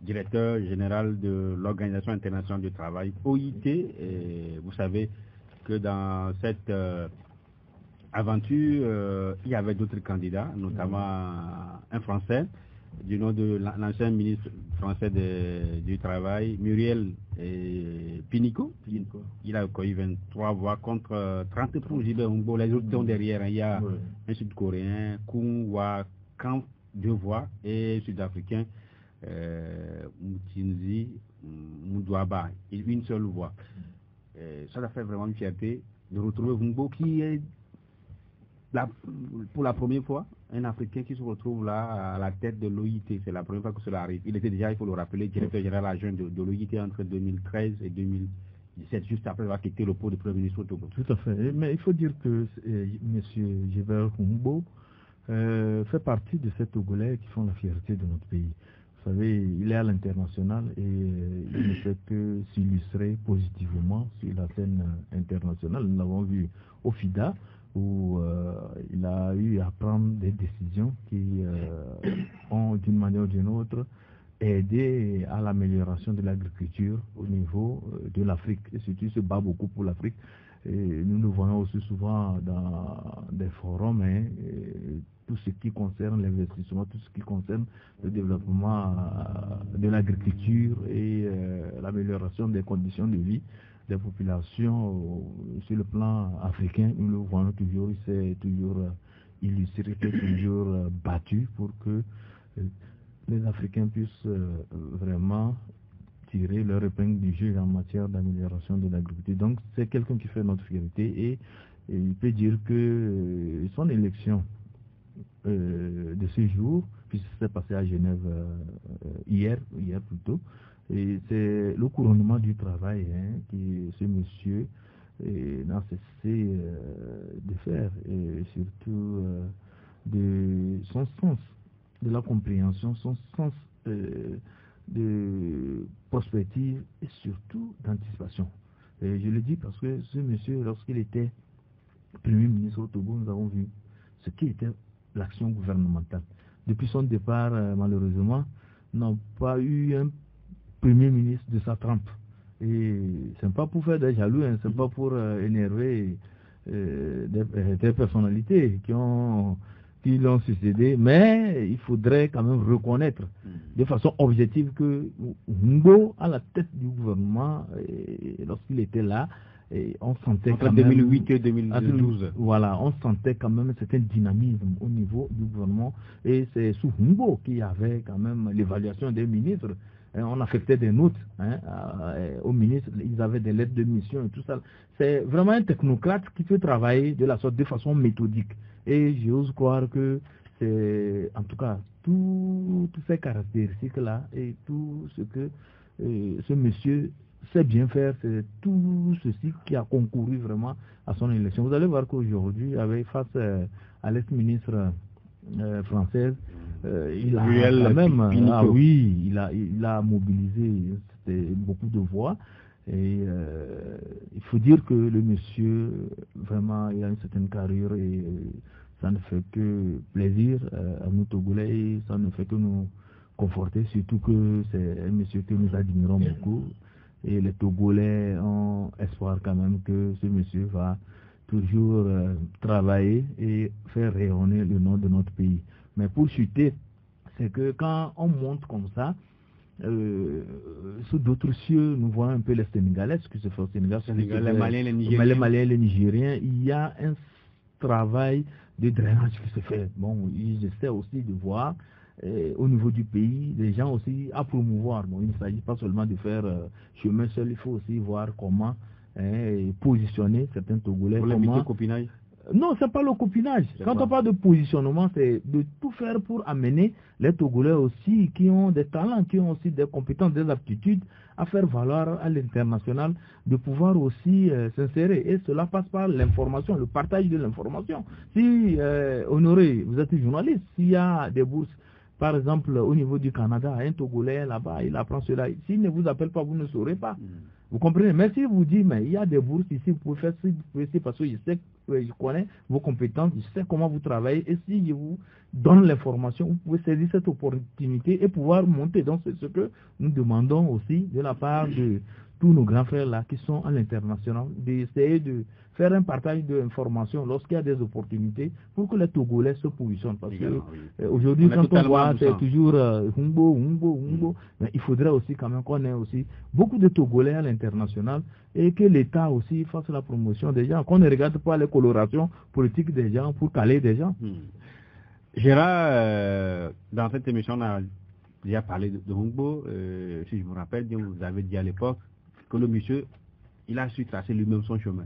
directeur général de l'Organisation internationale du travail, OIT. Et vous savez que dans cette aventure, il y avait d'autres candidats, notamment un Français, du nom de l'ancien ministre français du Travail, Muriel Pénicaud. Il a recueilli 23 voix contre 30 pour Gilbert Humbo. Les autres sont derrière. Il y a un Sud-Coréen, Kung Wa Kang, 2 voix, et Sud-Africain, Moutinzi Moudouaba, une seule voix. Ça fait vraiment une fierté de retrouver Humbo qui est pour la première fois un Africain qui se retrouve là à la tête de l'OIT. C'est la première fois que cela arrive. Il était déjà, il faut le rappeler, directeur général adjoint de l'OIT entre 2013 et 2017, juste après avoir quitté le poste de Premier ministre au Togo. Tout à fait. Mais il faut dire que M. Gilbert Humbo fait partie de ces Togolais qui font la fierté de notre pays. Vous savez, il est à l'international et il ne fait que s'illustrer positivement sur la scène internationale. Nous l'avons vu au FIDA, où il a eu à prendre des décisions qui ont, d'une manière ou d'une autre, aidé à l'amélioration de l'agriculture au niveau de l'Afrique. Et surtout, il se bat beaucoup pour l'Afrique. Et nous le voyons aussi souvent dans des forums, tout ce qui concerne l'investissement, tout ce qui concerne le développement de l'agriculture et l'amélioration des conditions de vie des populations sur le plan africain. Nous le voyons toujours, il s'est toujours illustré, toujours battu pour que les Africains puissent vraiment tirer leur épingle du jeu en matière d'amélioration de l'agriculture. Donc c'est quelqu'un qui fait notre fierté et il peut dire que son élection de ce jour, puisque c'est passé à Genève hier plutôt, et c'est le couronnement du travail que ce monsieur n'a cessé de faire, et surtout de son sens de la compréhension, son sens de prospective et surtout d'anticipation. Et je le dis parce que ce monsieur, lorsqu'il était Premier ministre au Togo, nous avons vu ce qui était l'action gouvernementale. Depuis son départ, malheureusement, n'a pas eu un Premier ministre de sa trempe. Et ce n'est pas pour faire des jaloux, ce n'est pas pour énerver des personnalités qui l'ont succédé, mais il faudrait quand même reconnaître de façon objective que Ngbo, à la tête du gouvernement, lorsqu'il était là, et on sentait entre 2008 et 2012. Voilà, on sentait quand même un certain dynamisme au niveau du gouvernement, et c'est sous Ngbo qu'il y avait quand même l'évaluation des ministres. On affectait des notes aux ministres, ils avaient des lettres de mission et tout ça. C'est vraiment un technocrate qui peut travailler de la sorte de façon méthodique. Et j'ose croire que c'est, en tout cas, toutes ces caractéristiques-là et tout ce que ce monsieur sait bien faire, c'est tout ceci qui a concouru vraiment à son élection. Vous allez voir qu'aujourd'hui, face à l'ex-ministre française, il a même, il a mobilisé beaucoup de voix. Et il faut dire que le monsieur, vraiment, il a une certaine carrure et ça ne fait que plaisir à nous Togolais et ça ne fait que nous conforter, surtout que c'est un monsieur que nous admirons beaucoup. Et les Togolais ont espoir quand même que ce monsieur va toujours travailler et faire rayonner le nom de notre pays. Mais pour chuter, c'est que quand on monte comme ça, sous d'autres cieux, nous voyons un peu les Sénégalais, ce qui se fait au Sénégal, les Maliens, les Maliens, les Nigériens. Il y a un travail de drainage qui se fait. Bon, j'essaie aussi de voir au niveau du pays, les gens aussi à promouvoir. Bon, il ne s'agit pas seulement de faire chemin seul, il faut aussi voir comment positionner certains Togolais. Pour l'éviter copinage. Non, c'est pas le copinage. Quand on parle de positionnement, c'est de tout faire pour amener les Togolais aussi qui ont des talents, qui ont aussi des compétences, des aptitudes à faire valoir à l'international, de pouvoir aussi s'insérer. Et cela passe par l'information, le partage de l'information. Si, Honoré, vous êtes journaliste, s'il y a des bourses, par exemple, au niveau du Canada, un Togolais là-bas, il apprend cela. S'il ne vous appelle pas, vous ne saurez pas. Vous comprenez? Mais si vous dites, mais il y a des bourses ici, vous pouvez faire ci, parce que je connais vos compétences, je sais comment vous travaillez, et si je vous donne l'information, vous pouvez saisir cette opportunité et pouvoir monter. Donc c'est ce que nous demandons aussi de la part de tous nos grands frères là qui sont à l'international, d'essayer de faire un partage d'informations lorsqu'il y a des opportunités pour que les Togolais se positionnent. Parce que aujourd'hui, quand on voit, c'est toujours Humbo, mais il faudrait aussi quand même qu'on ait aussi beaucoup de Togolais à l'international et que l'État aussi fasse la promotion des gens, qu'on ne regarde pas les colorations politiques des gens pour caler des gens. Gérard, dans cette émission, on a déjà parlé de Humbo. Si je me rappelle bien, vous avez dit à l'époque que le monsieur, il a su tracer lui-même son chemin.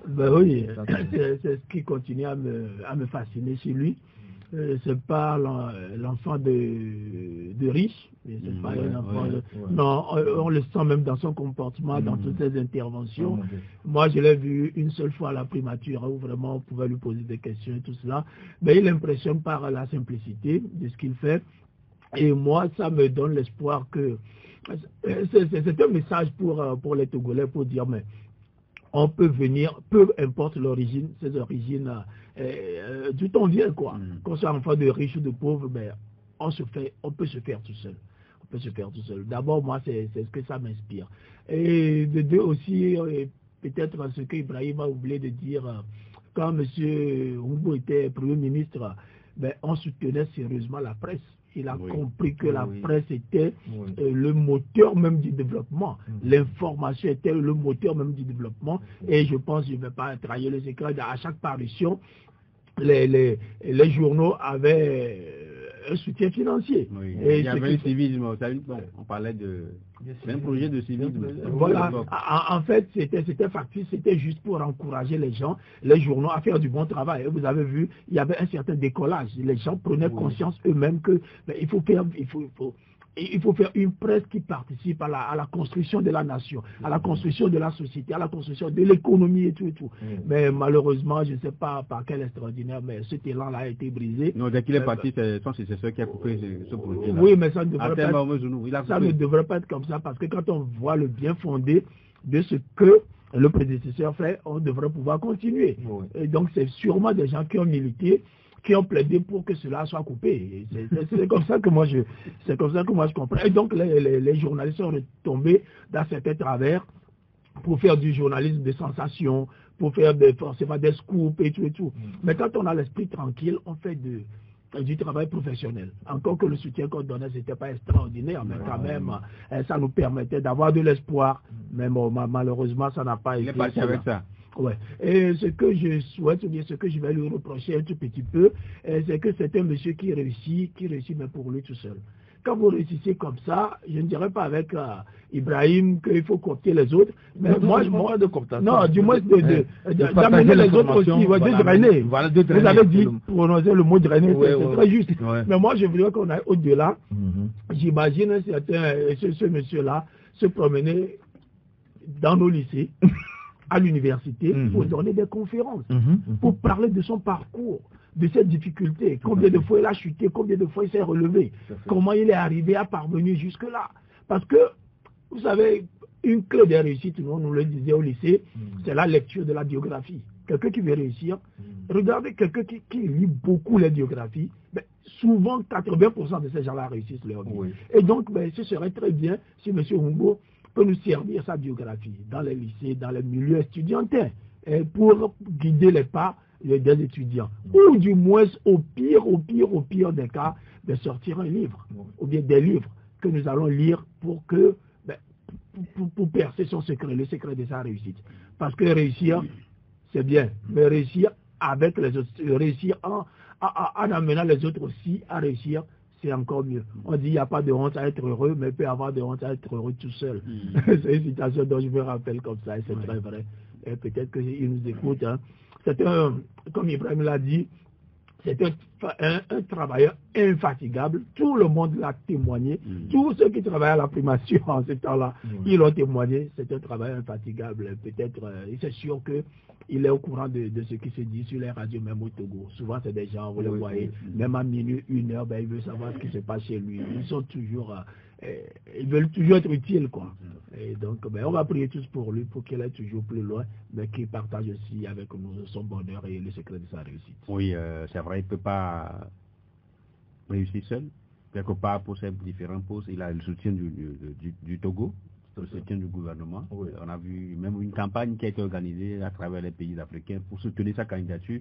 Ben oui, c'est ce qui continue à me fasciner chez lui. C'est pas l'enfant de riche, c'est pas un enfant non, on le sent même dans son comportement, dans toutes ses interventions. Moi, je l'ai vu une seule fois à la primature, où vraiment on pouvait lui poser des questions et tout cela. Mais il impressionne par la simplicité de ce qu'il fait. Et moi, ça me donne l'espoir que c'est un message pour les Togolais pour dire, mais on peut venir, peu importe l'origine, ses origines, d'où on vient, quoi. Qu'on soit enfant de riche ou de pauvre, ben, on peut se faire tout seul. On peut se faire tout seul. D'abord, moi, c'est ce que ça m'inspire. Et de deux aussi, peut-être ce que Ibrahim a oublié de dire, quand M. Humbo était Premier ministre, ben, on soutenait sérieusement la presse. Il a compris que la presse était le moteur même du développement. L'information était le moteur même du développement. Et je pense, je ne vais pas trahir le secret, à chaque parution, les journaux avaient un soutien financier. Et il y avait le civisme, on parlait d'un projet de civisme. Voilà, en fait, c'était factice, c'était juste pour encourager les gens, les journaux à faire du bon travail. Et vous avez vu, il y avait un certain décollage. Les gens prenaient conscience eux-mêmes que il faut faire une presse qui participe à la construction de la nation, à la construction de la société, à la construction de l'économie et tout et tout. Mais malheureusement, je ne sais pas par quel extraordinaire, mais cet élan-là a été brisé. Non, dès qu'il est parti, c'est son successeur qui a coupé ce projet. Oui, mais ça ne devrait pas être comme ça, parce que quand on voit le bien fondé de ce que le prédécesseur fait, on devrait pouvoir continuer. Et donc, c'est sûrement des gens qui ont milité, qui ont plaidé pour que cela soit coupé. C'est comme ça que moi je comprends. Et donc les journalistes sont retombés dans certains travers pour faire du journalisme de sensation, pour faire forcément des scoops et tout et tout. Mais quand on a l'esprit tranquille, on fait du travail professionnel. Encore que le soutien qu'on donnait, c'était pas extraordinaire, mais quand même, ça nous permettait d'avoir de l'espoir. Mais bon, malheureusement, ça n'a pas été. Il est parti avec ça. Ouais. Et ce que je souhaite, ou bien ce que je vais lui reprocher un tout petit peu, c'est que c'est un monsieur qui réussit mais pour lui tout seul. Quand vous réussissez comme ça, je ne dirais pas avec Ibrahim qu'il faut coopter les autres, mais moi du moins d'amener les autres aussi, de drainer. Voilà, vous avez dit, prononcer le mot drainer, c'est très juste. Mais moi je voudrais qu'on aille au-delà. J'imagine un certain, ce monsieur-là se promener dans nos lycées, à l'université, pour donner des conférences, pour parler de son parcours, de ses difficultés, combien de fois il a chuté, combien de fois il s'est relevé, comment il est arrivé à parvenir jusque-là. Parce que, vous savez, une clé de réussite, nous le disait au lycée, c'est la lecture de la biographie. Quelqu'un qui veut réussir, regardez quelqu'un qui lit beaucoup les biographies, ben, souvent 80% de ces gens-là réussissent leur vie. Et donc, ben, ce serait très bien si M. Humbo peut nous servir sa biographie dans les lycées, dans les milieux étudiantins, pour guider les pas des étudiants. Ou du moins, au pire des cas, de sortir un livre, ou bien des livres que nous allons lire pour que, pour percer son secret, le secret de sa réussite. Parce que réussir, c'est bien, mais réussir avec les autres, réussir en amenant les autres aussi à réussir, c'est encore mieux. On dit il n'y a pas de honte à être heureux, mais il peut y avoir de honte à être heureux tout seul. C'est une citation dont je me rappelle comme ça, et c'est très vrai. Et peut-être qu'il nous écoute. Hein. C'est comme Ibrahim l'a dit, c'est un travailleur infatigable. Tout le monde l'a témoigné. Tous ceux qui travaillent à la primation en ce temps-là, ils l'ont témoigné. C'est un travailleur infatigable. Peut-être, c'est sûr qu'il est au courant de ce qui se dit sur les radios, même au Togo. Souvent, c'est des gens, vous le voyez, même à minuit, 1 heure, il veut savoir ce qui se passe chez lui. Ils sont toujours... ils veulent toujours être utiles, quoi. Et donc, on va prier tous pour lui, pour qu'il aille toujours plus loin, mais qu'il partage aussi avec nous son bonheur et le secret de sa réussite. Oui, c'est vrai, il ne peut pas réussir seul. Quelque part, pour ces différents postes, il a le soutien du Togo, le soutien du gouvernement. Oui. On a vu même une campagne qui a été organisée à travers les pays africains pour soutenir sa candidature.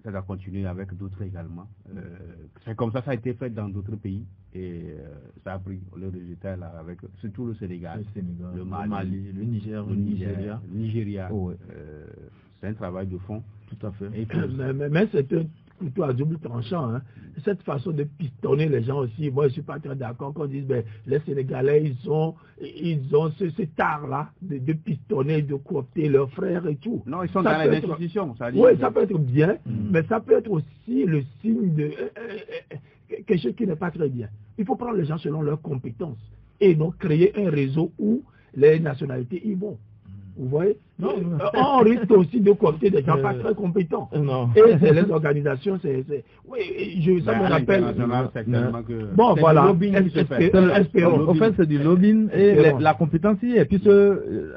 Ça va continuer avec d'autres également. C'est comme ça a été fait dans d'autres pays et ça a pris le résultat là avec surtout le Sénégal, le Mali, le Nigeria. C'est un travail de fond. Tout à fait. Mais c'est un couteau à double tranchant. Hein. Cette façon de pistonner les gens aussi, moi je ne suis pas très d'accord qu'on dise les Sénégalais ils ont cet art-là de pistonner, de coopter leurs frères et tout. Non, ils sont dans les institutions. Oui, ça peut être bien, mais ça peut être aussi le signe de quelque chose qui n'est pas très bien. Il faut prendre les gens selon leurs compétences et donc créer un réseau où les nationalités y vont. Vous voyez? Non, on risque aussi de coopter des gens pas très compétents. Non. Et c'est les organisations, oui, ça me rappelle. Bon, voilà. En fait, c'est du lobbying et la compétence, et puis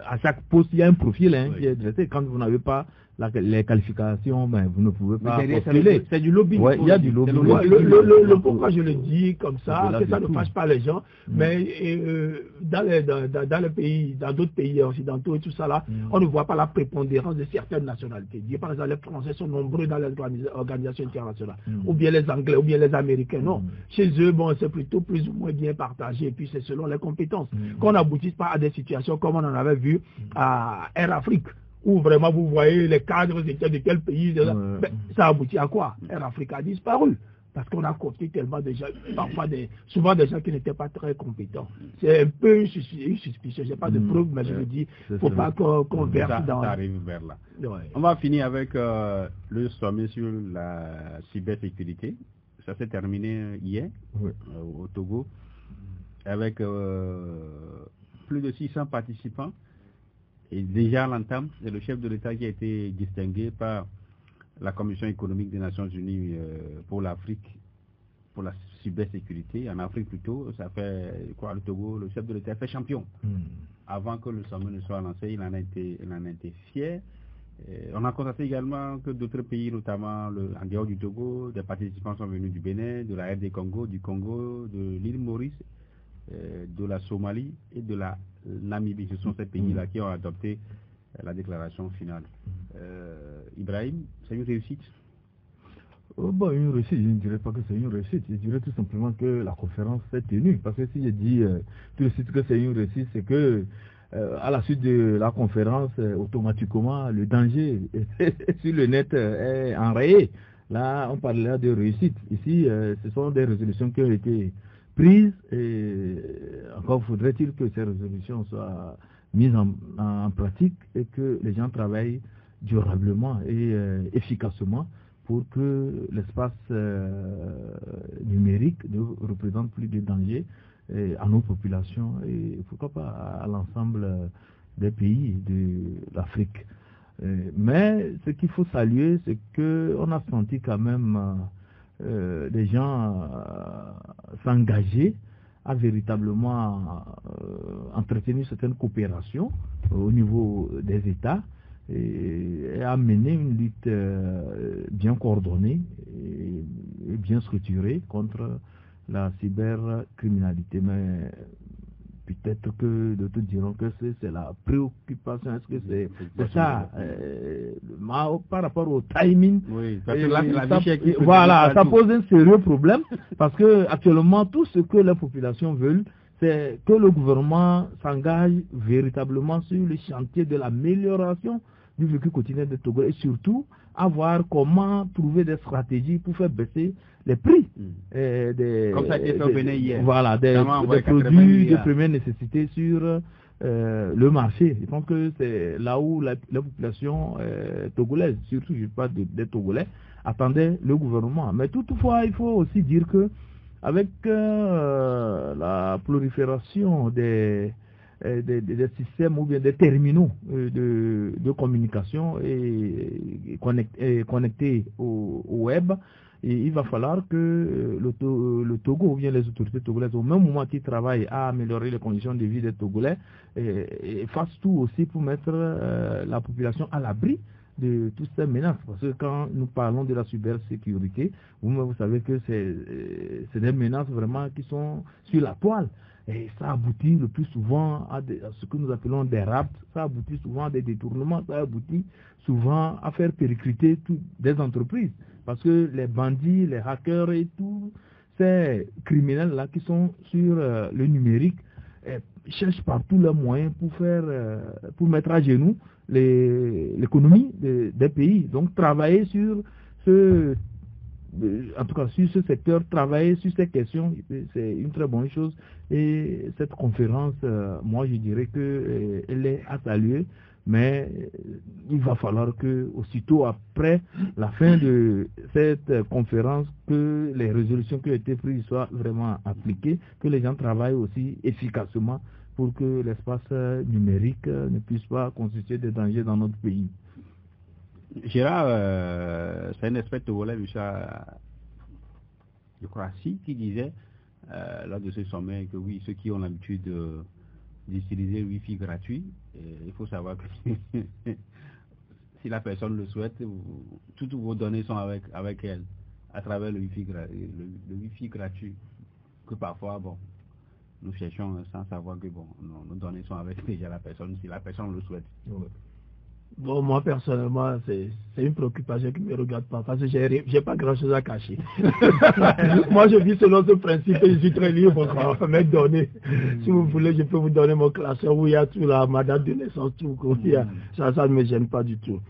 à chaque poste, il y a un profil qui est dressé. Quand vous n'avez pas les qualifications, ben, vous ne pouvez pas postuler. C'est du lobby. Ouais, il y a du lobby. Le pourquoi je le dis comme ça, que ça ne fâche pas les gens, mais dans les pays, dans d'autres pays occidentaux et tout ça là, on ne voit pas la prépondérance de certaines nationalités. Par exemple, les Français sont nombreux dans les organisations internationales, ou bien les Anglais, ou bien les Américains. Non, chez eux, bon, c'est plutôt plus ou moins bien partagé, et puis c'est selon les compétences. Qu'on n'aboutisse pas à des situations comme on en avait vu à Air Afrique, où vraiment vous voyez les cadres étaient de quel pays, ça aboutit à quoi? Air Afrique a disparu. Parce qu'on a confié tellement de gens, parfois souvent des gens qui n'étaient pas très compétents. C'est un peu une suspicion, je n'ai pas de preuves, mais je vous dis, il ne faut pas qu'on verse dans... Ça arrive vers là. Ouais. On va finir avec le sommet sur la cybersécurité. Ça s'est terminé hier au Togo, avec plus de 600 participants. Et déjà à l'entame, c'est le chef de l'État qui a été distingué par la Commission économique des Nations Unies pour l'Afrique, pour la cybersécurité. En Afrique plutôt, ça fait quoi, le Togo, le chef de l'État fait champion. Avant que le sommet ne soit lancé, il en a été fier. On a constaté également que d'autres pays, notamment en dehors du Togo, des participants sont venus du Bénin, de la RD Congo, du Congo, de l'île Maurice, de la Somalie et de la Namibie. Ce sont ces pays-là qui ont adopté la déclaration finale. Ibrahim, c'est une réussite? Une réussite, je ne dirais pas que c'est une réussite. Je dirais tout simplement que la conférence s'est tenue. Parce que si je dis tout de suite que c'est une réussite, c'est que à la suite de la conférence, automatiquement, le danger sur le net est enrayé. Là, on parle là de réussite. Ici, ce sont des résolutions qui ont été prises. Et encore faudrait-il que ces résolutions soient mises en pratique et que les gens travaillent durablement et efficacement pour que l'espace numérique ne représente plus de danger à nos populations et pourquoi pas à l'ensemble des pays de l'Afrique. Mais ce qu'il faut saluer, c'est qu'on a senti quand même des gens s'engager à véritablement entretenir certaines coopérations au niveau des États et à mener une lutte bien coordonnée et bien structurée contre la cybercriminalité. Mais peut-être que d'autres diront que c'est la préoccupation. Est-ce que c'est ça par rapport au timing? Oui, parce que là, ça pose un sérieux problème parce que actuellement tout ce que la population veut, c'est que le gouvernement s'engage véritablement sur le chantier de l'amélioration du vécu quotidien des Togolais et surtout à voir comment trouver des stratégies pour faire baisser les prix comme ça a été fait au Bénin hier. Voilà, des produits de première nécessité sur le marché. Je pense que c'est là où la population togolaise, surtout je parle des Togolais, attendait le gouvernement. Mais toutefois, il faut aussi dire que avec la prolifération des systèmes ou bien des terminaux de communication et connectés au web, et il va falloir que le Togo ou bien les autorités togolaises, au même moment qu'ils travaillent à améliorer les conditions de vie des Togolais, fassent tout aussi pour mettre la population à l'abri de toutes ces menaces. Parce que quand nous parlons de la cybersécurité, vous savez que c'est des menaces vraiment qui sont sur la toile. Et ça aboutit le plus souvent à ce que nous appelons des rapts, ça aboutit souvent à des détournements, ça aboutit souvent à faire péricliter des entreprises. Parce que les bandits, les hackers et tous ces criminels-là qui sont sur le numérique cherchent par tous leurs moyens pour mettre à genoux l'économie des pays. Donc travailler sur en tout cas sur ce secteur, travailler sur ces questions, c'est une très bonne chose. Et cette conférence, moi je dirais qu'elle est à saluer, mais il va falloir que aussitôt après la fin de cette conférence, que les résolutions qui ont été prises soient vraiment appliquées, que les gens travaillent aussi efficacement pour que l'espace numérique ne puisse pas constituer des dangers dans notre pays. Gérard, c'est un expert togolais, je crois, qui disait lors de ce sommet que oui, ceux qui ont l'habitude d'utiliser le Wi-Fi gratuit, il faut savoir que si la personne le souhaite, toutes vos données sont avec elle, à travers le Wi-Fi gratuit, que parfois, bon, nous cherchons sans savoir que, bon, nos données sont avec déjà la personne, si la personne le souhaite. Oui. Bon, moi, personnellement, c'est une préoccupation qui ne me regarde pas, parce que j'ai pas grand-chose à cacher. Moi, je vis selon ce principe et je suis très libre à mes données. Si vous voulez, je peux vous donner mon classeur où il y a tout là, ma date de naissance, tout. Ça ne me gêne pas du tout.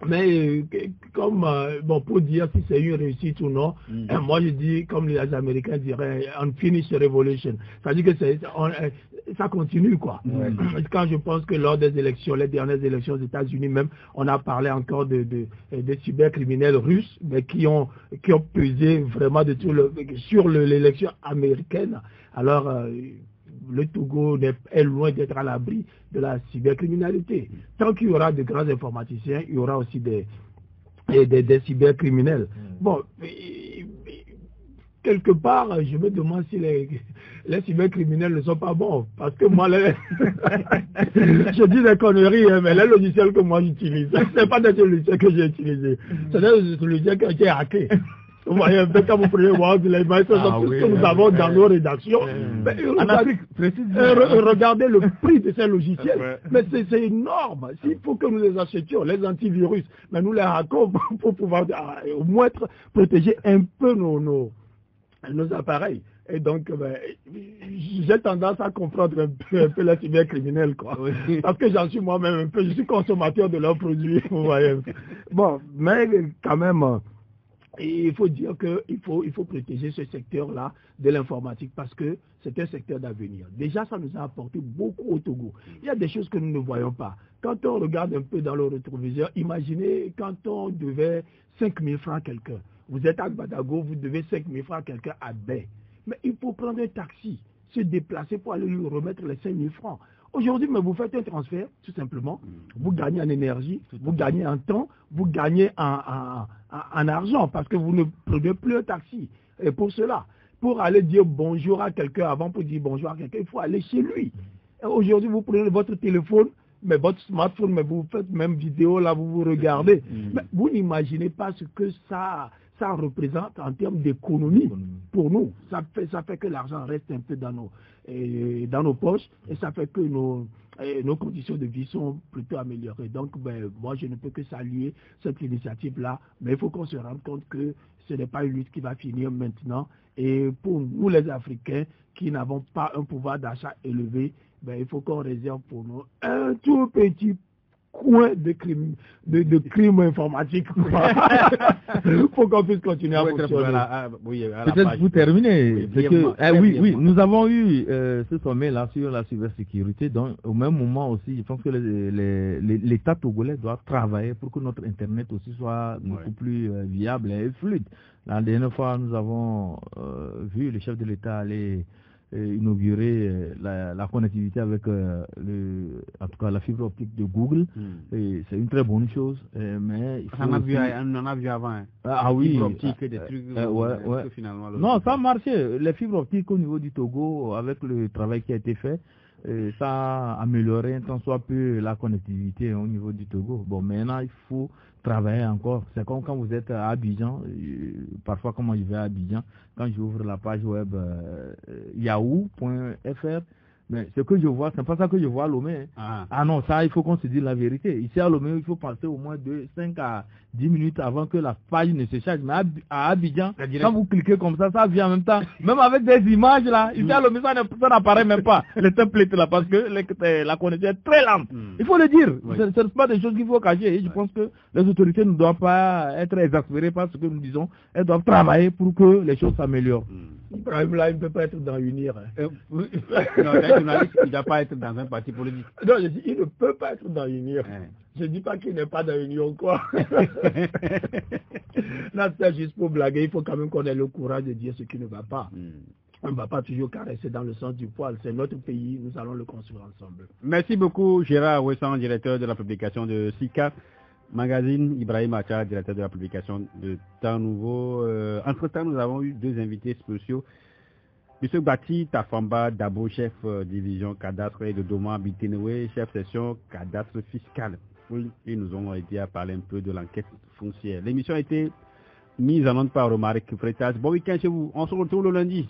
Mais comme, bon, pour dire si c'est une réussite ou non, moi je dis, comme les Américains diraient, unfinished revolution. C'est-à-dire que ça continue, quoi. Quand je pense que lors des élections, les dernières élections aux États-Unis même, on a parlé encore de cybercriminels russes, mais qui ont pesé vraiment de tout sur l'élection américaine. Alors, le Togo est loin d'être à l'abri de la cybercriminalité. Tant qu'il y aura de grands informaticiens, il y aura aussi des cybercriminels. Bon, quelque part, je me demande si les cybercriminels ne sont pas bons. Parce que moi, je dis des conneries, hein, mais les logiciels que moi j'utilise, ce n'est pas des logiciels que j'ai utilisés. C'est des logiciels qui ont été hackés. Vous voyez, quand vous prenez voir les images, tout ce que nous avons dans nos rédactions. En Afrique, regardez le prix de ces logiciels. Mais c'est énorme. S'il faut que nous les achetions, les antivirus, mais nous les hackons pour pouvoir au moins protéger un peu nos appareils. Et donc, j'ai tendance à comprendre un peu les cybercriminels, quoi. Oui. Parce que j'en suis moi-même un peu, je suis consommateur de leurs produits, vous voyez. Bon, mais quand même, il faut dire qu'il faut protéger ce secteur-là de l'informatique parce que c'est un secteur d'avenir. Déjà, ça nous a apporté beaucoup au Togo. Il y a des choses que nous ne voyons pas. Quand on regarde un peu dans le rétroviseur, imaginez quand on devait 5 000 francs à quelqu'un. Vous êtes à Gbadago, vous devez 5 000 francs à quelqu'un à Baie. Mais il faut prendre un taxi, se déplacer pour aller lui remettre les 5 000 francs. Aujourd'hui, mais vous faites un transfert, tout simplement. Vous gagnez en énergie, vous gagnez en temps, vous gagnez en argent, parce que vous ne prenez plus un taxi. Et pour cela, pour aller dire bonjour à quelqu'un, avant pour dire bonjour à quelqu'un, il faut aller chez lui. Aujourd'hui, vous prenez votre téléphone, mais votre smartphone, mais vous faites même vidéo, là, vous regardez. Mais vous n'imaginez pas ce que ça représente en termes d'économie pour nous. Ça fait que l'argent reste un peu dans nos poches et ça fait que nos conditions de vie sont plutôt améliorées. Donc, moi, je ne peux que saluer cette initiative-là, mais il faut qu'on se rende compte que ce n'est pas une lutte qui va finir maintenant. Et pour nous, les Africains, qui n'avons pas un pouvoir d'achat élevé, il faut qu'on réserve pour nous un tout petit coin de crime informatique pour qu'on puisse continuer à fonctionner. Peut-être vous terminez. Oui, nous avons eu ce sommet-là sur la cybersécurité. Donc, au même moment aussi, je pense que l'État togolais doit travailler pour que notre Internet aussi soit beaucoup plus viable et fluide. La dernière fois, nous avons vu le chef de l'État aller inaugurer la connectivité avec en tout cas la fibre optique de Google. Et c'est une très bonne chose, mais il faut on en a vu avant, hein. Oui, fibre optique, des trucs finalement non, ça a marché. Les fibres optiques au niveau du Togo, avec le travail qui a été fait, ça a amélioré un tant soit peu la connectivité au niveau du Togo. Bon, maintenant il faut travailler encore. C'est comme quand vous êtes à Abidjan, parfois quand moi je vais à Abidjan, quand j'ouvre la page web yahoo.fr, mais ce que je vois, c'est pas ça que je vois à Lomé. Ah non, ça, il faut qu'on se dise la vérité. Ici à Lomé, il faut passer au moins 5 à 10 minutes avant que la page ne se charge. Mais à Abidjan, quand vous cliquez comme ça vient en même temps. Même avec des images là, ici à Lomé, ça n'apparaît même pas. Les templates là, parce que la connexion est très lente. Il faut le dire. Ce ne sont pas des choses qu'il faut cacher. Et je pense que les autorités ne doivent pas être exaspérées par ce que nous disons. Elles doivent travailler pour que les choses s'améliorent. Ibrahim là, il ne peut pas être dans UNIR. Non, un journaliste, il ne doit pas être dans un parti politique. Non, je dis, il ne peut pas être dans UNIR. Je ne dis pas qu'il n'est pas dans l'Union, quoi. Là, c'est juste pour blaguer. Il faut quand même qu'on ait le courage de dire ce qui ne va pas. On ne va pas toujours caresser dans le sens du poil. C'est notre pays, nous allons le construire ensemble. Merci beaucoup, Gérard Ouessant, directeur de la publication de SICA Magazine, Ibrahim Acha, directeur de la publication de Temps Nouveau. Entre-temps, nous avons eu 2 invités spéciaux. M. Bati Tafamba Dabo, chef division cadastre, et de Doma Bitenewe, chef section cadastre fiscal. Ils nous ont aidé à parler un peu de l'enquête foncière. L'émission a été mise en onde par Romaric Freitas. Bon week-end chez vous. On se retrouve le lundi.